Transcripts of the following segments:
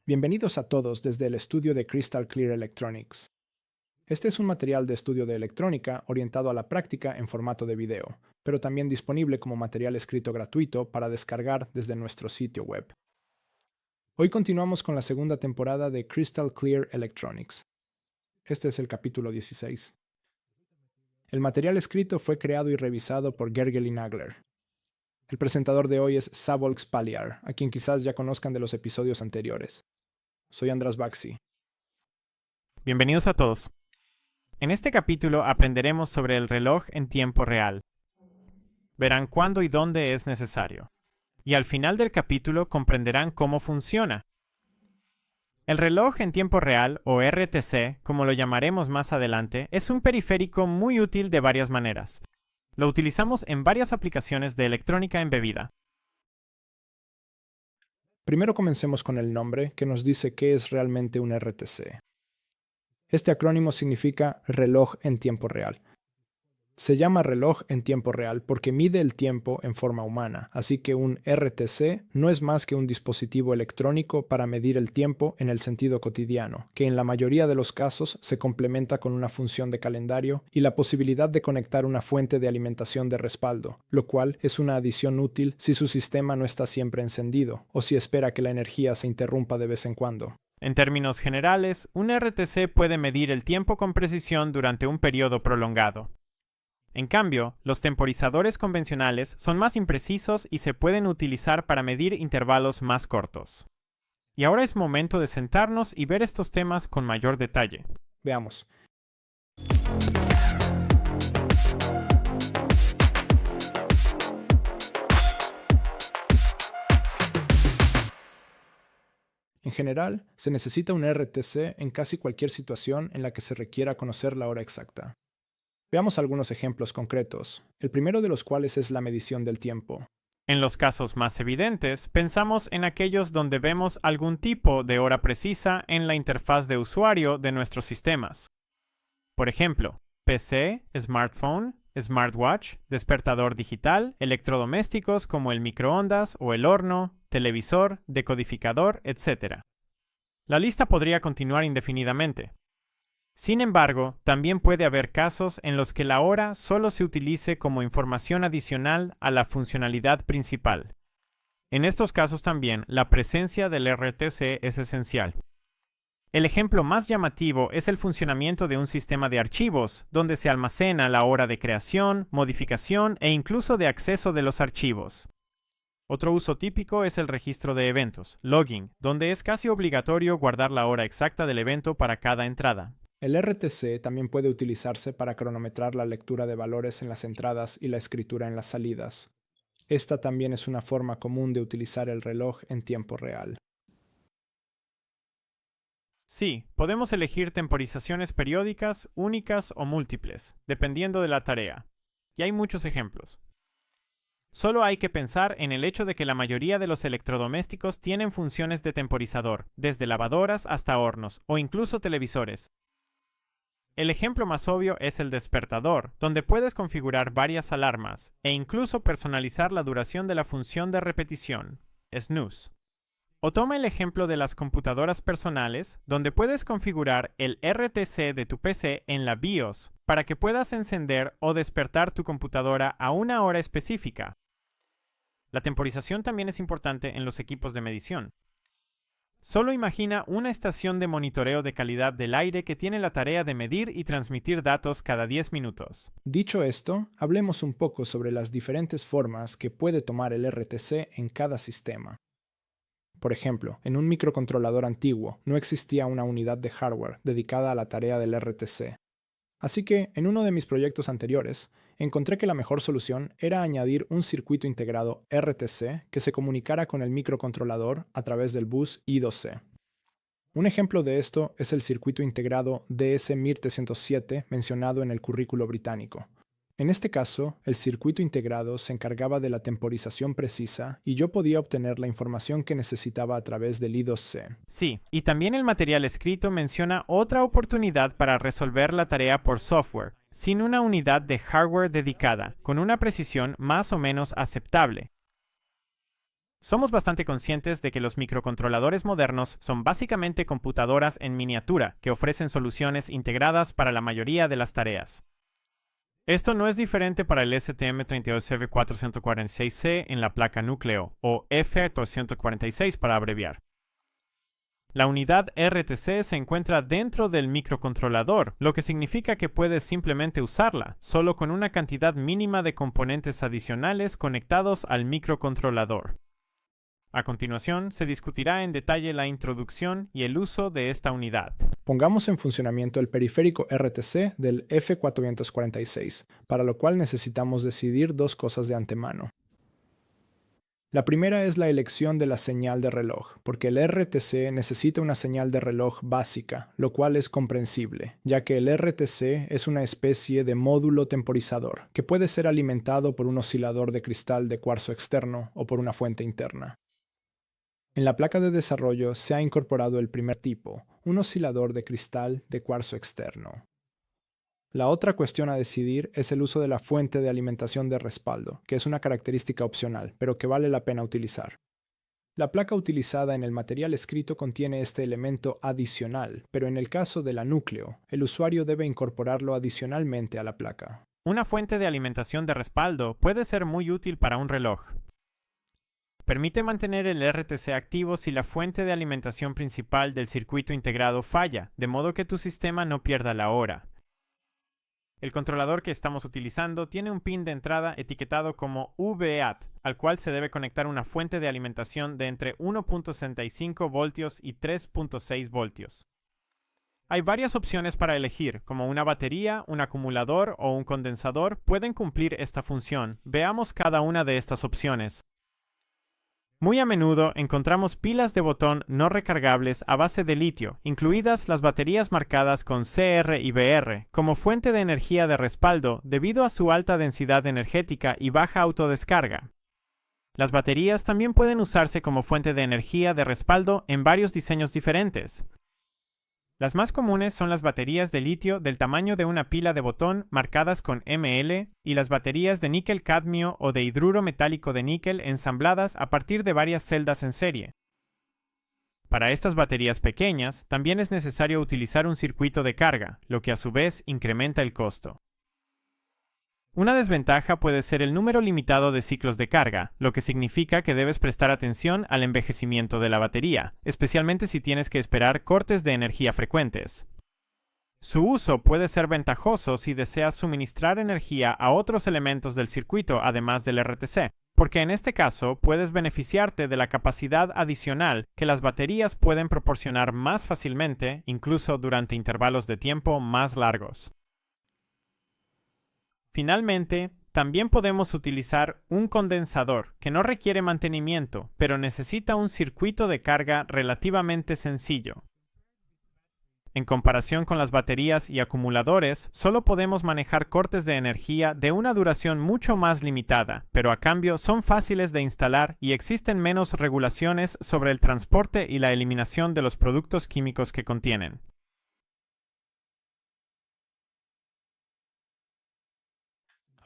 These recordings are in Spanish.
Bienvenidos a todos desde el estudio de Crystal Clear Electronics. Este es un material de estudio de electrónica orientado a la práctica en formato de video, pero también disponible como material escrito gratuito para descargar desde nuestro sitio web. Hoy continuamos con la segunda temporada de Crystal Clear Electronics. Este es el capítulo 16. El material escrito fue creado y revisado por Gergely Nagler. El presentador de hoy es Szabolcs Spaliar, a quien quizás ya conozcan de los episodios anteriores. Soy András Baxi. Bienvenidos a todos. En este capítulo aprenderemos sobre el reloj en tiempo real. Verán cuándo y dónde es necesario. Y al final del capítulo comprenderán cómo funciona. El reloj en tiempo real, o RTC, como lo llamaremos más adelante, es un periférico muy útil de varias maneras. Lo utilizamos en varias aplicaciones de electrónica embebida. Primero comencemos con el nombre, que nos dice qué es realmente un RTC. Este acrónimo significa reloj en tiempo real. Se llama reloj en tiempo real porque mide el tiempo en forma humana, así que un RTC no es más que un dispositivo electrónico para medir el tiempo en el sentido cotidiano, que en la mayoría de los casos se complementa con una función de calendario y la posibilidad de conectar una fuente de alimentación de respaldo, lo cual es una adición útil si su sistema no está siempre encendido o si espera que la energía se interrumpa de vez en cuando. En términos generales, un RTC puede medir el tiempo con precisión durante un periodo prolongado. En cambio, los temporizadores convencionales son más imprecisos y se pueden utilizar para medir intervalos más cortos. Y ahora es momento de sentarnos y ver estos temas con mayor detalle. Veamos. En general, se necesita un RTC en casi cualquier situación en la que se requiera conocer la hora exacta. Veamos algunos ejemplos concretos, el primero de los cuales es la medición del tiempo. En los casos más evidentes, pensamos en aquellos donde vemos algún tipo de hora precisa en la interfaz de usuario de nuestros sistemas. Por ejemplo, PC, smartphone, smartwatch, despertador digital, electrodomésticos como el microondas o el horno, televisor, decodificador, etc. La lista podría continuar indefinidamente. Sin embargo, también puede haber casos en los que la hora solo se utilice como información adicional a la funcionalidad principal. En estos casos también, la presencia del RTC es esencial. El ejemplo más llamativo es el funcionamiento de un sistema de archivos, donde se almacena la hora de creación, modificación e incluso de acceso de los archivos. Otro uso típico es el registro de eventos, logging, donde es casi obligatorio guardar la hora exacta del evento para cada entrada. El RTC también puede utilizarse para cronometrar la lectura de valores en las entradas y la escritura en las salidas. Esta también es una forma común de utilizar el reloj en tiempo real. Sí, podemos elegir temporizaciones periódicas, únicas o múltiples, dependiendo de la tarea. Y hay muchos ejemplos. Solo hay que pensar en el hecho de que la mayoría de los electrodomésticos tienen funciones de temporizador, desde lavadoras hasta hornos, o incluso televisores. El ejemplo más obvio es el despertador, donde puedes configurar varias alarmas e incluso personalizar la duración de la función de repetición, snooze. O toma el ejemplo de las computadoras personales, donde puedes configurar el RTC de tu PC en la BIOS para que puedas encender o despertar tu computadora a una hora específica. La temporización también es importante en los equipos de medición. Solo imagina una estación de monitoreo de calidad del aire que tiene la tarea de medir y transmitir datos cada 10 minutos. Dicho esto, hablemos un poco sobre las diferentes formas que puede tomar el RTC en cada sistema. Por ejemplo, en un microcontrolador antiguo no existía una unidad de hardware dedicada a la tarea del RTC. Así que, en uno de mis proyectos anteriores, encontré que la mejor solución era añadir un circuito integrado RTC que se comunicara con el microcontrolador a través del bus I2C. Un ejemplo de esto es el circuito integrado DS-1307 mencionado en el currículo británico. En este caso, el circuito integrado se encargaba de la temporización precisa y yo podía obtener la información que necesitaba a través del I2C. Sí, y también el material escrito menciona otra oportunidad para resolver la tarea por software, sin una unidad de hardware dedicada, con una precisión más o menos aceptable. Somos bastante conscientes de que los microcontroladores modernos son básicamente computadoras en miniatura que ofrecen soluciones integradas para la mayoría de las tareas. Esto no es diferente para el STM32F446C en la placa núcleo, o F446 para abreviar. La unidad RTC se encuentra dentro del microcontrolador, lo que significa que puedes simplemente usarla, solo con una cantidad mínima de componentes adicionales conectados al microcontrolador. A continuación, se discutirá en detalle la introducción y el uso de esta unidad. Pongamos en funcionamiento el periférico RTC del F446, para lo cual necesitamos decidir dos cosas de antemano. La primera es la elección de la señal de reloj, porque el RTC necesita una señal de reloj básica, lo cual es comprensible, ya que el RTC es una especie de módulo temporizador, que puede ser alimentado por un oscilador de cristal de cuarzo externo o por una fuente interna. En la placa de desarrollo se ha incorporado el primer tipo, un oscilador de cristal de cuarzo externo. La otra cuestión a decidir es el uso de la fuente de alimentación de respaldo, que es una característica opcional, pero que vale la pena utilizar. La placa utilizada en el material escrito contiene este elemento adicional, pero en el caso de la núcleo, el usuario debe incorporarlo adicionalmente a la placa. Una fuente de alimentación de respaldo puede ser muy útil para un reloj. Permite mantener el RTC activo si la fuente de alimentación principal del circuito integrado falla, de modo que tu sistema no pierda la hora. El controlador que estamos utilizando tiene un pin de entrada etiquetado como VAT, al cual se debe conectar una fuente de alimentación de entre 1.65 voltios y 3.6 voltios. Hay varias opciones para elegir, como una batería, un acumulador o un condensador pueden cumplir esta función. Veamos cada una de estas opciones. Muy a menudo encontramos pilas de botón no recargables a base de litio, incluidas las baterías marcadas con CR y BR, como fuente de energía de respaldo debido a su alta densidad energética y baja autodescarga. Las baterías también pueden usarse como fuente de energía de respaldo en varios diseños diferentes. Las más comunes son las baterías de litio del tamaño de una pila de botón marcadas con ml y las baterías de níquel-cadmio o de hidruro metálico de níquel ensambladas a partir de varias celdas en serie. Para estas baterías pequeñas, también es necesario utilizar un circuito de carga, lo que a su vez incrementa el costo. Una desventaja puede ser el número limitado de ciclos de carga, lo que significa que debes prestar atención al envejecimiento de la batería, especialmente si tienes que esperar cortes de energía frecuentes. Su uso puede ser ventajoso si deseas suministrar energía a otros elementos del circuito además del RTC, porque en este caso puedes beneficiarte de la capacidad adicional que las baterías pueden proporcionar más fácilmente, incluso durante intervalos de tiempo más largos. Finalmente, también podemos utilizar un condensador que no requiere mantenimiento, pero necesita un circuito de carga relativamente sencillo. En comparación con las baterías y acumuladores, solo podemos manejar cortes de energía de una duración mucho más limitada, pero a cambio son fáciles de instalar y existen menos regulaciones sobre el transporte y la eliminación de los productos químicos que contienen.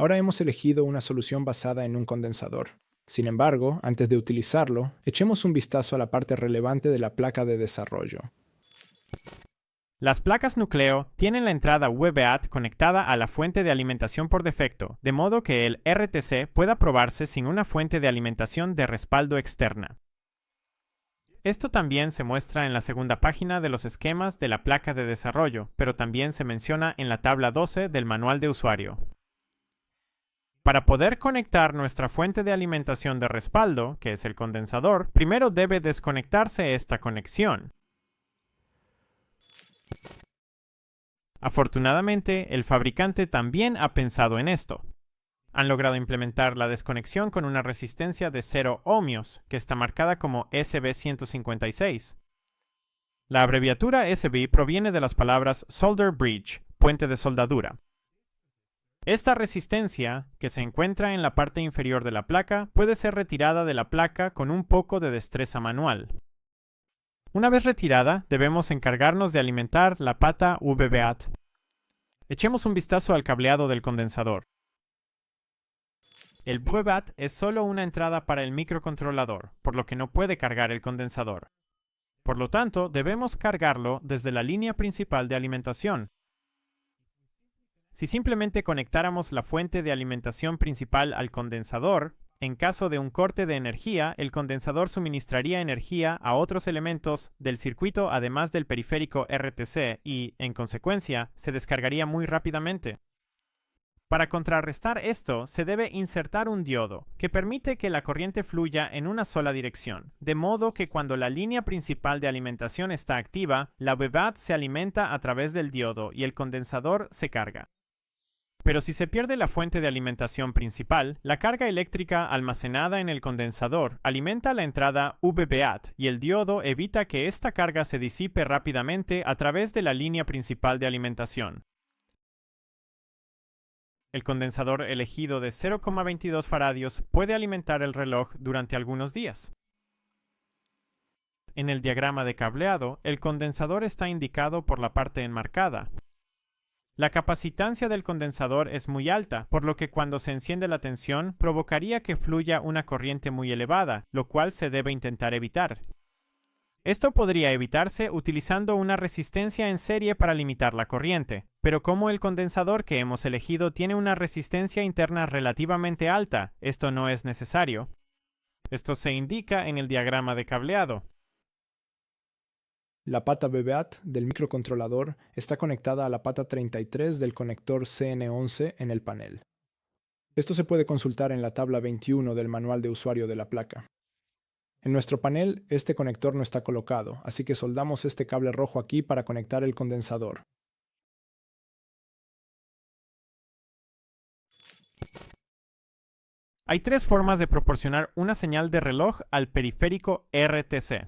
Ahora hemos elegido una solución basada en un condensador. Sin embargo, antes de utilizarlo, echemos un vistazo a la parte relevante de la placa de desarrollo. Las placas núcleo tienen la entrada VBAT conectada a la fuente de alimentación por defecto, de modo que el RTC pueda probarse sin una fuente de alimentación de respaldo externa. Esto también se muestra en la segunda página de los esquemas de la placa de desarrollo, pero también se menciona en la tabla 12 del manual de usuario. Para poder conectar nuestra fuente de alimentación de respaldo, que es el condensador, primero debe desconectarse esta conexión. Afortunadamente, el fabricante también ha pensado en esto. Han logrado implementar la desconexión con una resistencia de 0 ohmios, que está marcada como SB156. La abreviatura SB proviene de las palabras Solder Bridge, puente de soldadura. Esta resistencia, que se encuentra en la parte inferior de la placa, puede ser retirada de la placa con un poco de destreza manual. Una vez retirada, debemos encargarnos de alimentar la pata VBAT. Echemos un vistazo al cableado del condensador. El BBAT es solo una entrada para el microcontrolador, por lo que no puede cargar el condensador. Por lo tanto, debemos cargarlo desde la línea principal de alimentación. Si simplemente conectáramos la fuente de alimentación principal al condensador, en caso de un corte de energía, el condensador suministraría energía a otros elementos del circuito además del periférico RTC y, en consecuencia, se descargaría muy rápidamente. Para contrarrestar esto, se debe insertar un diodo, que permite que la corriente fluya en una sola dirección, de modo que cuando la línea principal de alimentación está activa, la BBAT se alimenta a través del diodo y el condensador se carga. Pero si se pierde la fuente de alimentación principal, la carga eléctrica almacenada en el condensador alimenta la entrada VBAT y el diodo evita que esta carga se disipe rápidamente a través de la línea principal de alimentación. El condensador elegido de 0,22 faradios puede alimentar el reloj durante algunos días. En el diagrama de cableado, el condensador está indicado por la parte enmarcada. La capacitancia del condensador es muy alta, por lo que cuando se enciende la tensión provocaría que fluya una corriente muy elevada, lo cual se debe intentar evitar. Esto podría evitarse utilizando una resistencia en serie para limitar la corriente, pero como el condensador que hemos elegido tiene una resistencia interna relativamente alta, esto no es necesario. Esto se indica en el diagrama de cableado. La pata BBAT del microcontrolador está conectada a la pata 33 del conector CN11 en el panel. Esto se puede consultar en la tabla 21 del manual de usuario de la placa. En nuestro panel, este conector no está colocado, así que soldamos este cable rojo aquí para conectar el condensador. Hay tres formas de proporcionar una señal de reloj al periférico RTC.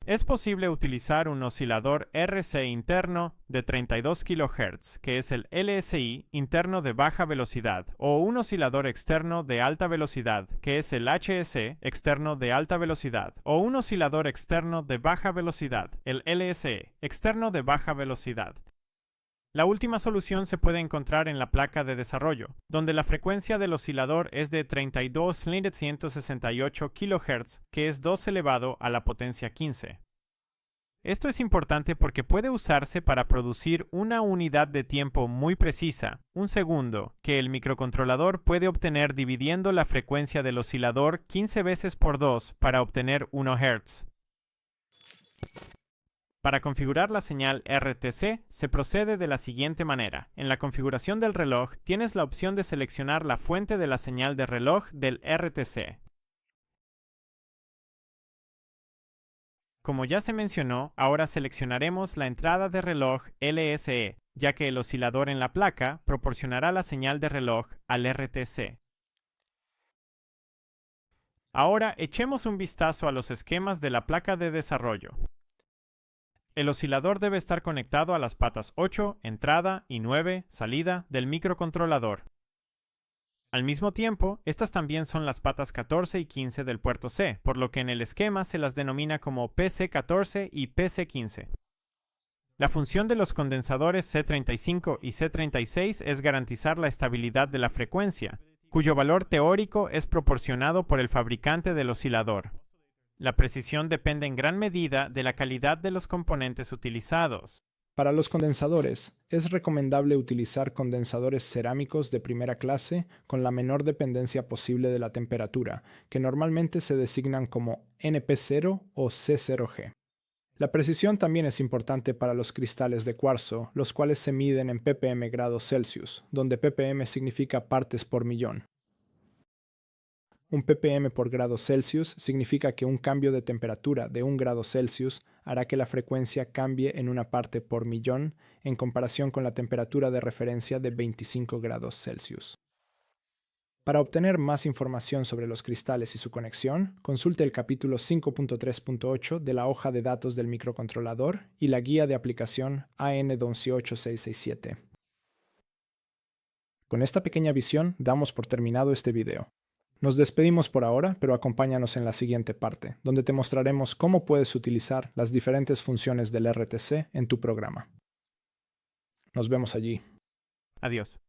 Es posible utilizar un oscilador RC interno de 32 kHz, que es el LSI interno de baja velocidad, o un oscilador externo de alta velocidad, que es el HSE externo de alta velocidad, o un oscilador externo de baja velocidad, el LSE externo de baja velocidad. La última solución se puede encontrar en la placa de desarrollo, donde la frecuencia del oscilador es de 32.168 kHz, que es 2 elevado a la potencia 15. Esto es importante porque puede usarse para producir una unidad de tiempo muy precisa, un segundo, que el microcontrolador puede obtener dividiendo la frecuencia del oscilador 15 veces por 2 para obtener 1 Hz. Para configurar la señal RTC, se procede de la siguiente manera. En la configuración del reloj, tienes la opción de seleccionar la fuente de la señal de reloj del RTC. Como ya se mencionó, ahora seleccionaremos la entrada de reloj LSE, ya que el oscilador en la placa proporcionará la señal de reloj al RTC. Ahora echemos un vistazo a los esquemas de la placa de desarrollo. El oscilador debe estar conectado a las patas 8, entrada, y 9, salida, del microcontrolador. Al mismo tiempo, estas también son las patas 14 y 15 del puerto C, por lo que en el esquema se las denomina como PC14 y PC15. La función de los condensadores C35 y C36 es garantizar la estabilidad de la frecuencia, cuyo valor teórico es proporcionado por el fabricante del oscilador. La precisión depende en gran medida de la calidad de los componentes utilizados. Para los condensadores, es recomendable utilizar condensadores cerámicos de primera clase con la menor dependencia posible de la temperatura, que normalmente se designan como NP0 o C0G. La precisión también es importante para los cristales de cuarzo, los cuales se miden en ppm grados Celsius, donde ppm significa partes por millón. Un ppm por grado Celsius significa que un cambio de temperatura de 1 grado Celsius hará que la frecuencia cambie en una parte por millón en comparación con la temperatura de referencia de 25 grados Celsius. Para obtener más información sobre los cristales y su conexión, consulte el capítulo 5.3.8 de la hoja de datos del microcontrolador y la guía de aplicación AN18667. Con esta pequeña visión damos por terminado este video. Nos despedimos por ahora, pero acompáñanos en la siguiente parte, donde te mostraremos cómo puedes utilizar las diferentes funciones del RTC en tu programa. Nos vemos allí. Adiós.